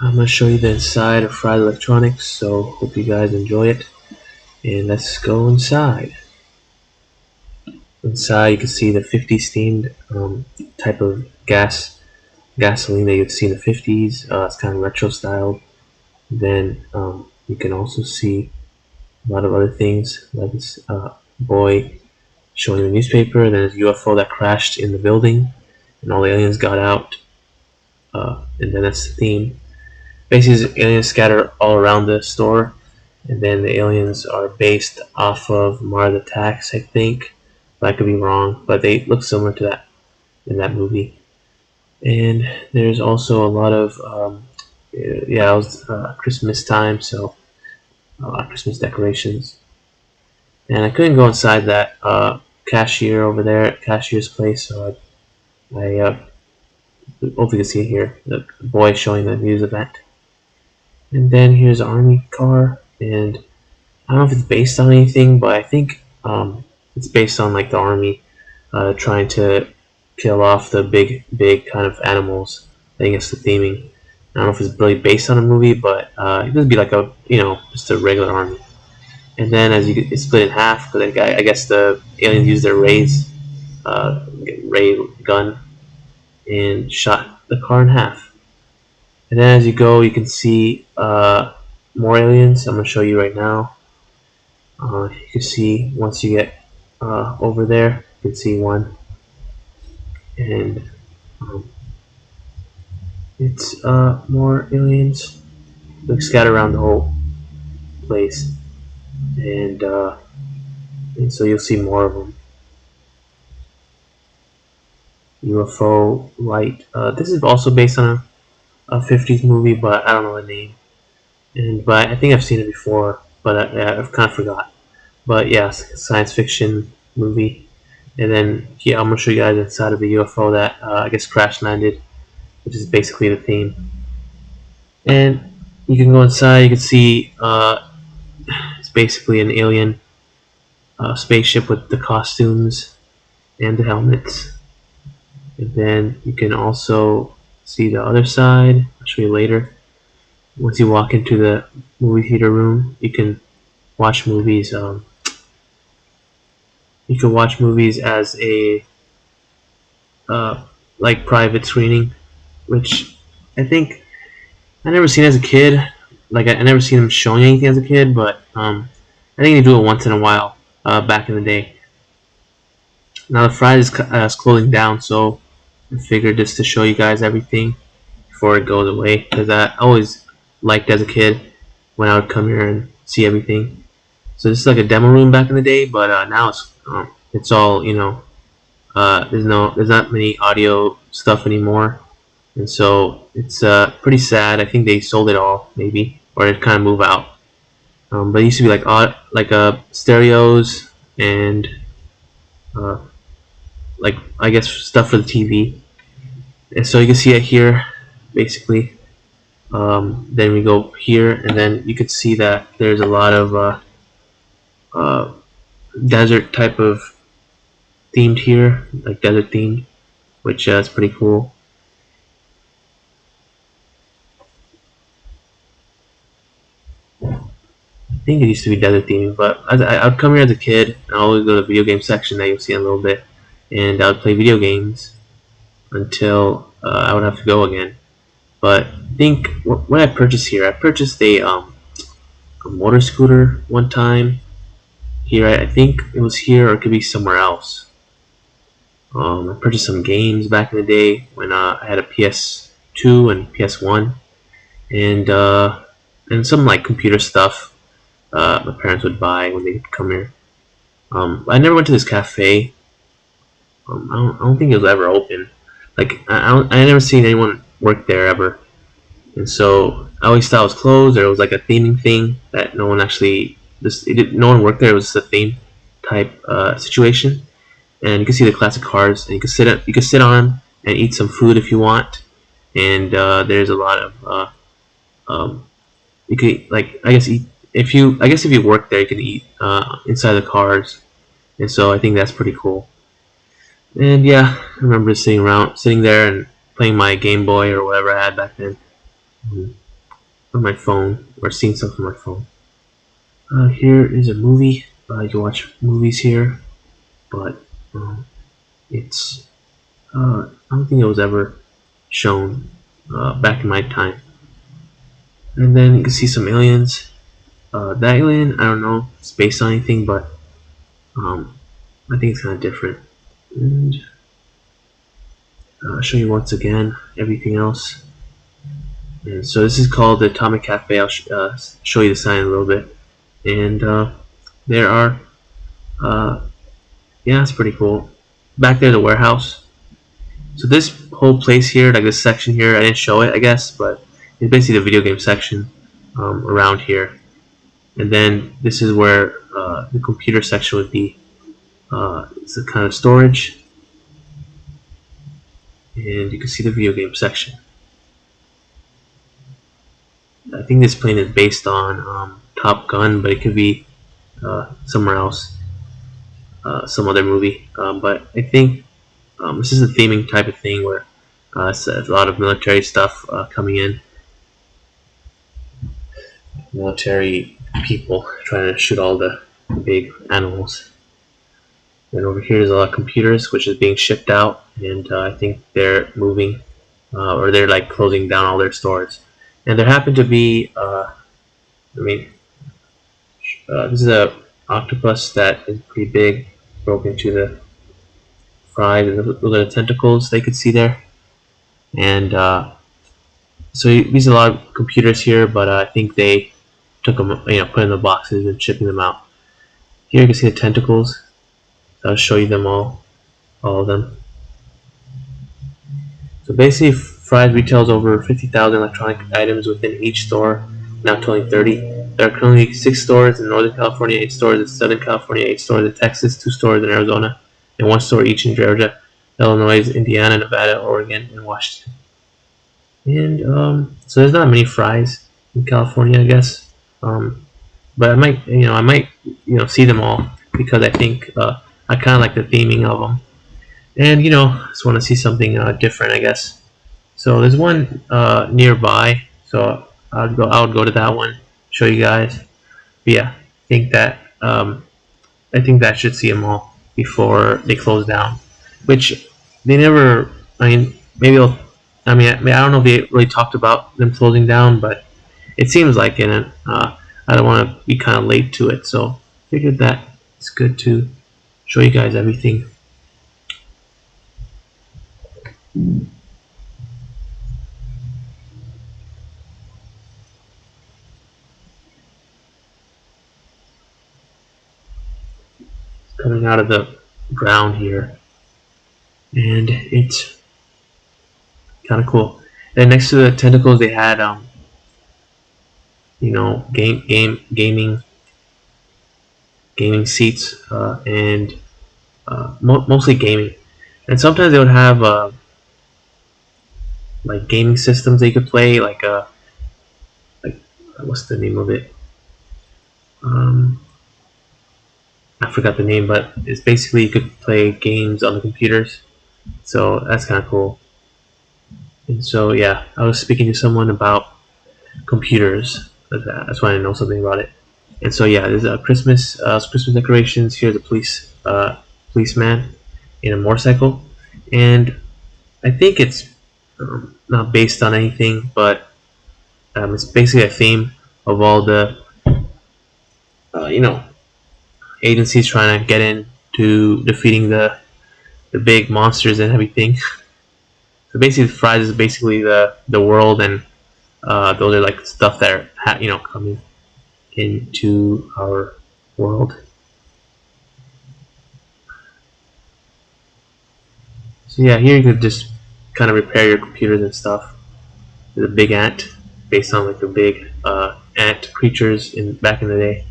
I'm going to show you the inside of Fried Electronics, so hope you guys enjoy it. And let's go inside. Inside you can see the 50s themed type of gasoline that you'd see in the 50s. It's kind of retro styled. Then you can also see a lot of other things, like this boy showing the newspaper. Then there's a UFO that crashed in the building, and all the aliens got out. And then that's the theme. Basically, aliens scatter all around the store, and then the aliens are based off of Mars Attacks, I think. But I could be wrong, but they look similar to that in that movie. And there's also a lot of yeah, it was Christmas time, so a lot of Christmas decorations. And I couldn't go inside that cashier over there, cashier's place, so I hopefully you can see it here. The boy showing the news event. And then here's an army car, and I don't know if it's based on anything, but I think it's based on like the army trying to kill off the big kind of animals. I think it's the theming. I don't know if it's really based on a movie, but it would be like a just a regular army. And then as you it's split in half because I guess the aliens used their ray gun and shot the car in half. And then as you go, you can see more aliens. I'm gonna show you right now. You can see once you get over there, you can see one, and um, it's more aliens. Like scattered around the whole place, and so you'll see more of them. UFO light. This is also based on a 50s movie, but I don't know the name. But I think I've seen it before, but I've kind of forgot. But yeah, science fiction movie. And then yeah, I'm gonna show you guys inside of the UFO that I guess crash landed, which is basically the theme. And you can go inside. You can see it's basically an alien spaceship with the costumes and the helmets. And then you can also see the other side. I'll show you later. Once you walk into the movie theater room, you can watch movies. You can watch movies as a like private screening, which I think I never seen as a kid. Like I never seen them showing anything as a kid, but I think they do it once in a while back in the day. Now the Friday is closing down, so I figured just to show you guys everything before it goes away, because I always liked as a kid when I would come here and see everything. So this is like a demo room back in the day, but now it's all there's not many audio stuff anymore, and so it's pretty sad. I think they sold it all maybe, or it kind of move out. But it used to be like stereos and uh, like I guess stuff for the TV. And so you can see it here, basically. Then we go here, and then you can see that there's a lot of uh, desert type of themed here, like desert themed, which is pretty cool. I think it used to be desert themed, but I would come here as a kid, and I always go to the video game section that you'll see in a little bit, and I would play video games until I would have to go again. But I think what I purchased here, I purchased a motor scooter one time here. I think it was here, or it could be somewhere else. I purchased some games back in the day when I had a PS2 and PS1, and some like computer stuff my parents would buy when they would come here. I never went to this cafe. I don't think it was ever open. Like I never seen anyone work there ever, and so I always thought it was closed, or it was like a theming thing that no one actually no one worked there. It was just a theme type situation, and you can see the classic cars, and you can sit on them and eat some food if you want. And there's a lot of you could like I guess eat if you work there you can eat inside the cars, and so I think that's pretty cool. And yeah, I remember sitting there and playing my Game Boy or whatever I had back then. um, on my phone or seeing stuff on my phone. Here is a movie. You can watch movies here, but it's I don't think it was ever shown back in my time. And then you can see some aliens. That alien, I don't know, it's based on anything, but um, I think it's kind of different. And I'll show you once again everything else. And so this is called the Atomic Cafe. I'll show you the sign in a little bit. And there are, uh, yeah, it's pretty cool. Back there, the warehouse. So this whole place here, like this section here, I didn't show it, I guess, but it's basically the video game section around here. And then this is where the computer section would be. It's a kind of storage, and you can see the video game section. I think this plane is based on Top Gun, but it could be somewhere else, some other movie. But I think this is a theming type of thing where it's a lot of military stuff coming in. Military people trying to shoot all the big animals. And over here is a lot of computers, which is being shipped out, and I think they're moving, or they're like closing down all their stores. And there happened to be, I mean, this is a octopus that is pretty big, broke into the fried, and those are the tentacles they could see there. And so these are a lot of computers here, but I think they took them, put in the boxes and shipping them out. Here you can see the tentacles. I'll show you them all of them. So basically, Fry's retails over 50,000 electronic items within each store, now totaling 30. There are currently 6 stores in Northern California, 8 stores in Southern California, 8 stores in Texas, 2 stores in Arizona, and 1 store each in Georgia, Illinois, Indiana, Nevada, Oregon, and Washington. And so there's not many Fry's in California, I guess. But I might see them all because I think I kind of like the theming of them. And just want to see something different, I guess. So there's one nearby, so I would go to that one, show you guys. But yeah, I think that should see them all before they close down. Which they never. I mean, maybe. I don't know if they really talked about them closing down, but it seems like in it. I don't want to be kind of late to it, so figured that it's good to show you guys everything. Coming out of the ground here, and it's kind of cool. And next to the tentacles, they had gaming seats, and mostly gaming. And sometimes they would have like gaming systems that you could play, like what's the name of it? I forgot the name, but it's basically you could play games on the computers. So that's kind of cool. And so yeah, I was speaking to someone about computers. That's why I know something about it. And so yeah, there's a Christmas decorations. Here's a policeman in a motorcycle, and I think it's not based on anything, but it's basically a theme of all the uh, you know agencies trying to get into defeating the big monsters and everything. So basically, Fries is basically the world, and those are like stuff that are coming into our world. So yeah, here you could just kind of repair your computers and stuff. There's a big ant based on like the big ant creatures in back in the day.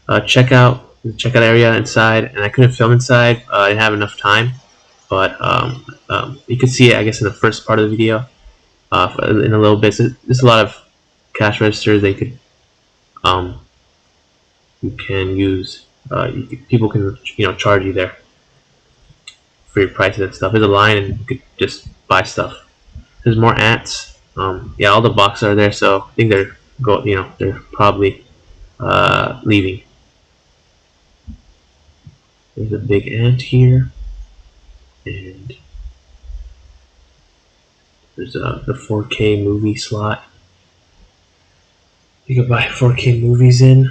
Checkout area inside, and I couldn't film inside. I didn't have enough time, but you could see it, I guess, in the first part of the video. In a little bit, so there's a lot of cash registers they could you can use. People can charge you there for your prices and stuff. There's a line, and you could just buy stuff. There's more ants. Yeah, all the boxes are there, so I think they're probably leaving. There's a big ant here, and there's the 4K movie slot. You can buy 4K movies in,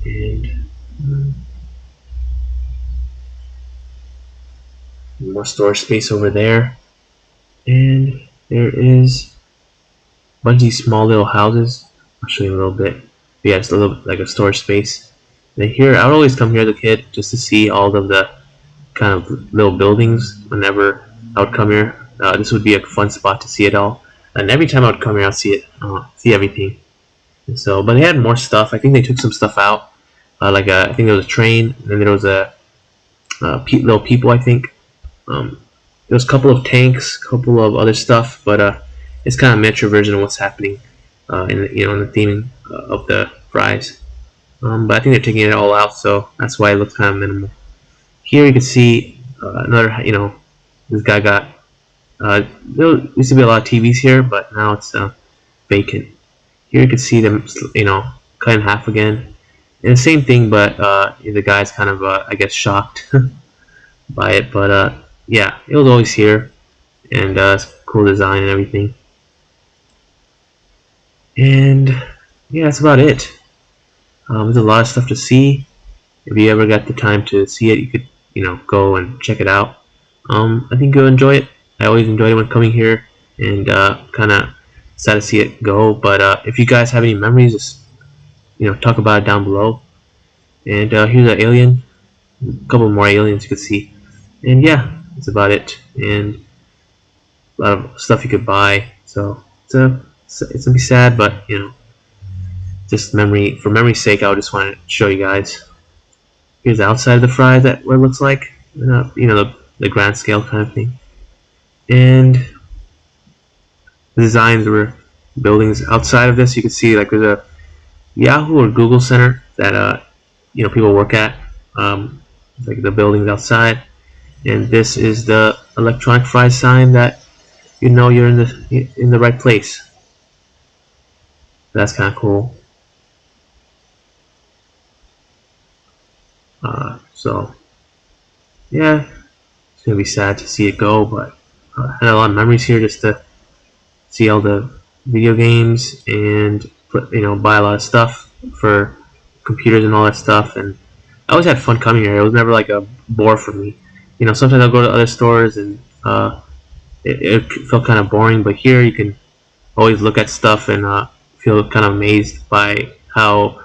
and more storage space over there. And there is a bunch of these small little houses. I'll show you a little bit. But yeah, it's a little bit like a storage space. And here, I would always come here as a kid just to see all of the kind of little buildings whenever I would come here. This would be a fun spot to see it all. And every time I would come here, I'd see it, see everything. And so, but they had more stuff. I think they took some stuff out. I think there was a train, and then there was a little people. I think there was a couple of tanks, a couple of other stuff, but it's kind of a miniature version of what's happening in the theming of the fries. But I think they're taking it all out, so that's why it looks kind of minimal. Here you can see another, this guy got. There used to be a lot of TVs here, but now it's vacant. Here you can see them, cut in half again. And the same thing, but the guy's kind of, I guess, shocked by it. But yeah, it was always here, and it's cool design and everything. And yeah, that's about it. There's a lot of stuff to see. If you ever got the time to see it, you could, go and check it out. I think you'll enjoy it. I always enjoy it when coming here, and kind of sad to see it go. But if you guys have any memories, just talk about it down below. And here's an alien, a couple more aliens you could see. And yeah, that's about it. And a lot of stuff you could buy. So it's gonna be sad, but just for memory's sake, I just want to show you guys. Here's the outside of the fry, that what it looks like. The grand scale kind of thing. And the designs were buildings outside of this. You can see like there's a Yahoo or Google Center that people work at. Like the buildings outside. And this is the electronic fry sign that you're in the right place. That's kind of cool. So yeah, it's gonna be sad to see it go, but I had a lot of memories here just to see all the video games and buy a lot of stuff for computers and all that stuff. And I always had fun coming here. It was never like a bore for me. Sometimes I'll go to other stores and it felt kind of boring, but here you can always look at stuff and feel kind of amazed by how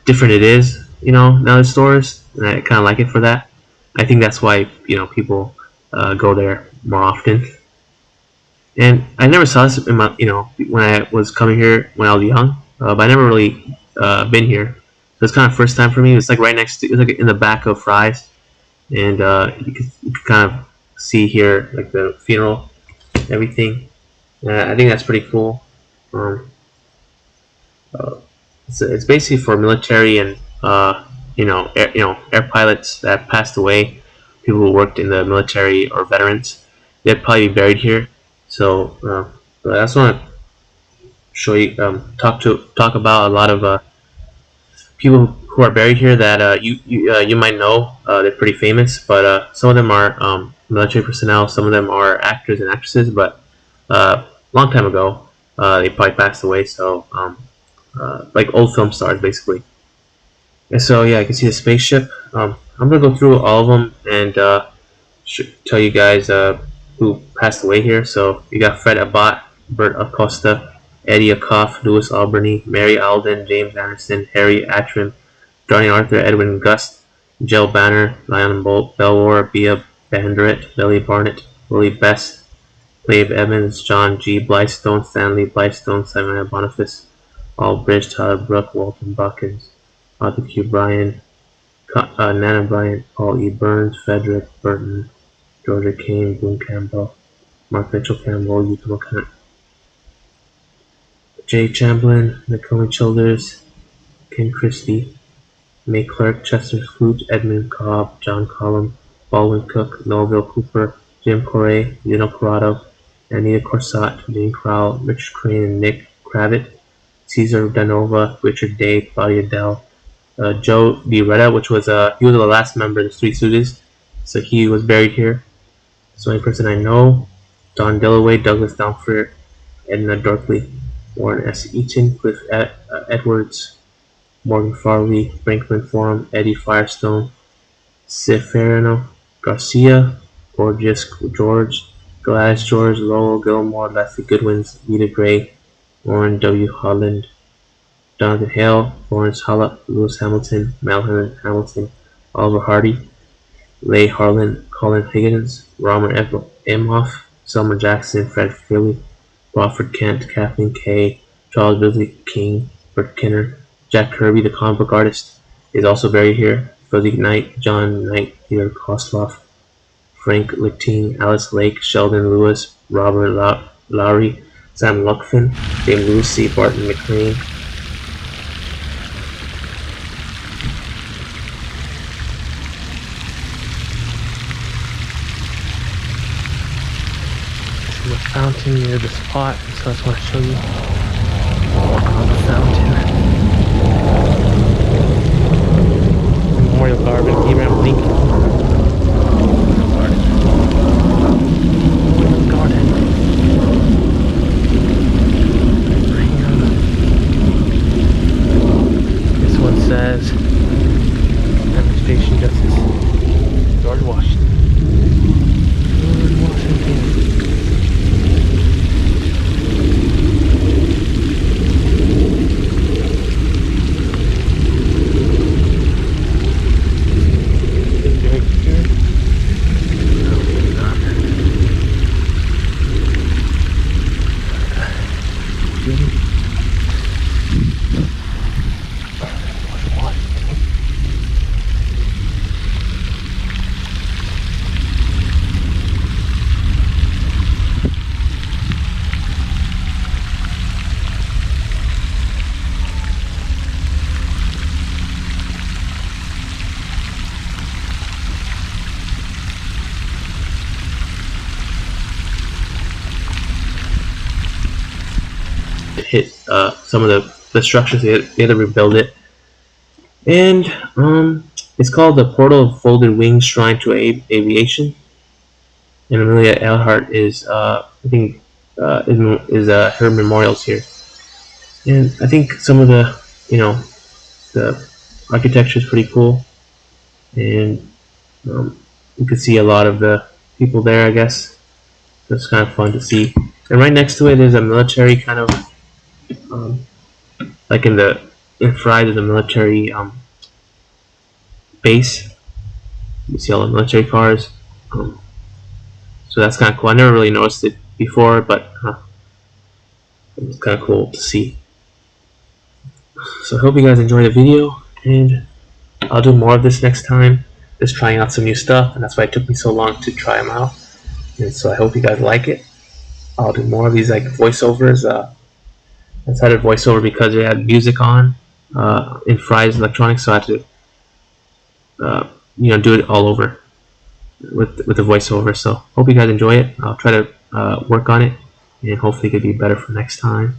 different it is, in other stores, and I kind of like it for that. I think that's why people go there more often. And I never saw this in my, when I was coming here when I was young, but I never really been here. So it's kind of first time for me. It's like right next to, it's like in the back of Fry's, and you could kind of see here like the funeral, everything. I think that's pretty cool. Um, it's basically for military and air pilots that passed away, people who worked in the military or veterans. They'd probably be buried here. So I just want to show you, talk about a lot of people who are buried here that you might know. They're pretty famous, but some of them are military personnel. Some of them are actors and actresses, but long time ago they probably passed away. So like old film stars, basically. And so yeah, I can see the spaceship. I'm gonna go through all of them and tell you guys who passed away here. So you got Fred Abbott, Bert Acosta, Eddie Akoff, Louis Albany, Mary Alden, James Anderson, Harry Atram, Johnny Arthur, Edwin Gust, Jill Banner, Lionel Belwar, Bia Banderet, Billy Barnett, Willie Best, Clave Evans, John G. Blystone, Stanley Blystone, Simon Boniface, Paul Bridge, Tyler Brook, Walton Buckins, Arthur Q. Bryan, Nana Bryant, Paul E. Burns, Frederick Burton, Georgia Kane, Boone Campbell, Mark Mitchell Campbell, Yuto McCann, Jay Chamberlain, Naomi Childers, Kim Christie, May Clark, Chester Flute, Edmund Cobb, John Collum, Baldwin Cook, Melville Cooper, Jim Corey, Dino Corrado, Anita Corsat, Dean Crowell, Richard Crane, and Nick Kravitz, Cesar Danova, Richard Day, Claudia Dell, Joe DiRetta, which was he was the last member of the Three Stooges, so he was buried here. So only person I know: Don Dillaway, Douglas Downford, Edna Dorkley, Warren S. Eaton, Cliff Edwards, Morgan Farley, Franklin Forum, Eddie Firestone, Seferino Garcia, Gorgeous George, Gladys George, Lowell Gilmore, Leslie Goodwins, Vita Gray, Warren W. Holland, Jonathan Hale, Lawrence Holla, Lewis Hamilton, Malcolm Hamilton, Oliver Hardy, Leigh Harlan, Colin Higgins, Romer Emhoff, Selma Jackson, Fred Philly, Crawford Kent, Kathleen Kay, Charles Billy King, Bert Kinner, Jack Kirby, the comic book artist, is also buried here. Philip Knight, John Knight, Peter Kosloff, Frank Lichting, Alice Lake, Sheldon Lewis, Robert Lowry, Sam Luckfin, James Lucy, Barton McLean. This is a fountain near the spot, so I just want to show you the fountain. Memorial Garden, Abraham Lincoln. Garden. This one says Administration Justice George Washington. George Washington. Hit some of the structures. They had to rebuild it, and it's called the Portal of Folded Wings Shrine to Aviation. And Amelia Earhart is I think is her memorials here, and I think some of the the architecture is pretty cool, and you can see a lot of the people there. I guess that's kind of fun to see. And right next to it is a military kind of like in Fry, there's a military base. You see all the military cars. So that's kind of cool. I never really noticed it before, but it's kind of cool to see. So I hope you guys enjoyed the video, and I'll do more of this next time. Just trying out some new stuff, and that's why it took me so long to try them out. And so I hope you guys like it. I'll do more of these like voiceovers. I decided voiceover because it had music on in Fry's Electronics, so I had to do it all over with the voiceover. So hope you guys enjoy it. I'll try to work on it, and hopefully it could be better for next time.